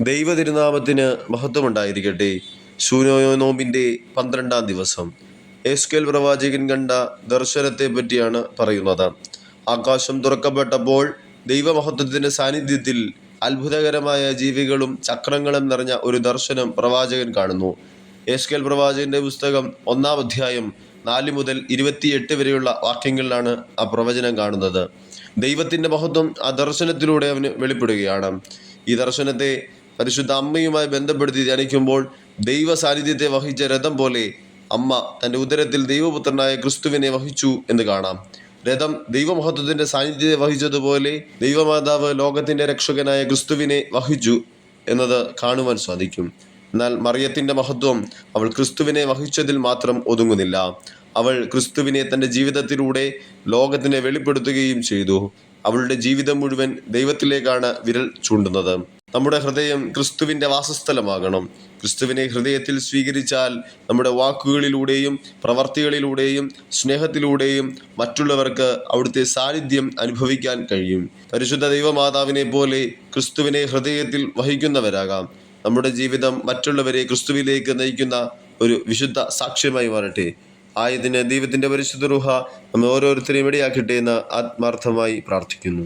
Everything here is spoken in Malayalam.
ദൈവ തിരുനാമത്തിന് മഹത്വമുണ്ടായിരിക്കട്ടെ. ശൂനോയോ നോമ്പിൻ്റെ 12-ാം ദിവസം എസ്കേൽ പ്രവാചകൻ കണ്ട ദർശനത്തെ പറ്റിയാണ് പറയുന്നത്. ആകാശം തുറക്കപ്പെട്ടപ്പോൾ ദൈവമഹത്വത്തിൻ്റെ സാന്നിധ്യത്തിൽ അത്ഭുതകരമായ ജീവികളും ചക്രങ്ങളും നിറഞ്ഞ ഒരു ദർശനം പ്രവാചകൻ കാണുന്നു. എസ്കേൽ പ്രവാചകന്റെ പുസ്തകം 1-ാം അധ്യായം 4 മുതൽ 28 വരെയുള്ള വാക്യങ്ങളിലാണ് ആ പ്രവചനം കാണുന്നത്. ദൈവത്തിൻ്റെ മഹത്വം ആ ദർശനത്തിലൂടെ അവന് വെളിപ്പെടുകയാണ്. ഈ ദർശനത്തെ പരിശുദ്ധ അമ്മയുമായി ബന്ധപ്പെടുത്തി ധ്യാനിക്കുമ്പോൾ ദൈവ സാന്നിധ്യത്തെ വഹിച്ച രഥം പോലെ അമ്മ തൻ്റെ ഉദരത്തിൽ ദൈവപുത്രനായ ക്രിസ്തുവിനെ വഹിച്ചു എന്ന് കാണാം. രഥം ദൈവമഹത്വത്തിൻ്റെ സാന്നിധ്യത്തെ വഹിച്ചതുപോലെ ദൈവമാതാവ് ലോകത്തിൻ്റെ രക്ഷകനായ ക്രിസ്തുവിനെ വഹിച്ചു എന്നത് കാണുവാൻ സാധിക്കും. എന്നാൽ മറിയത്തിൻ്റെ മഹത്വം അവൾ ക്രിസ്തുവിനെ വഹിച്ചതിൽ മാത്രം ഒതുങ്ങുന്നില്ല. അവൾ ക്രിസ്തുവിനെ തൻ്റെ ജീവിതത്തിലൂടെ ലോകത്തിനെ വെളിപ്പെടുത്തുകയും ചെയ്തു. അവളുടെ ജീവിതം മുഴുവൻ ദൈവത്തിലേക്കാണ് വിരൽ ചൂണ്ടുന്നത്. നമ്മുടെ ഹൃദയം ക്രിസ്തുവിൻ്റെ വാസസ്ഥലമാകണം. ക്രിസ്തുവിനെ ഹൃദയത്തിൽ സ്വീകരിച്ചാൽ നമ്മുടെ വാക്കുകളിലൂടെയും പ്രവർത്തികളിലൂടെയും സ്നേഹത്തിലൂടെയും മറ്റുള്ളവർക്ക് അവിടുത്തെ സാന്നിധ്യം അനുഭവിക്കാൻ കഴിയും. പരിശുദ്ധ ദൈവമാതാവിനെ പോലെ ക്രിസ്തുവിനെ ഹൃദയത്തിൽ വഹിക്കുന്നവരാകാം. നമ്മുടെ ജീവിതം മറ്റുള്ളവരെ ക്രിസ്തുവിലേക്ക് നയിക്കുന്ന ഒരു വിശുദ്ധ സാക്ഷ്യമായി മാറട്ടെ. ആയതിന് ദൈവത്തിൻ്റെ പരിശുദ്ധ റൂഹ നമ്മെ ഓരോരുത്തരെയും ഇടയാക്കട്ടെ എന്ന് ആത്മാർത്ഥമായി പ്രാർത്ഥിക്കുന്നു.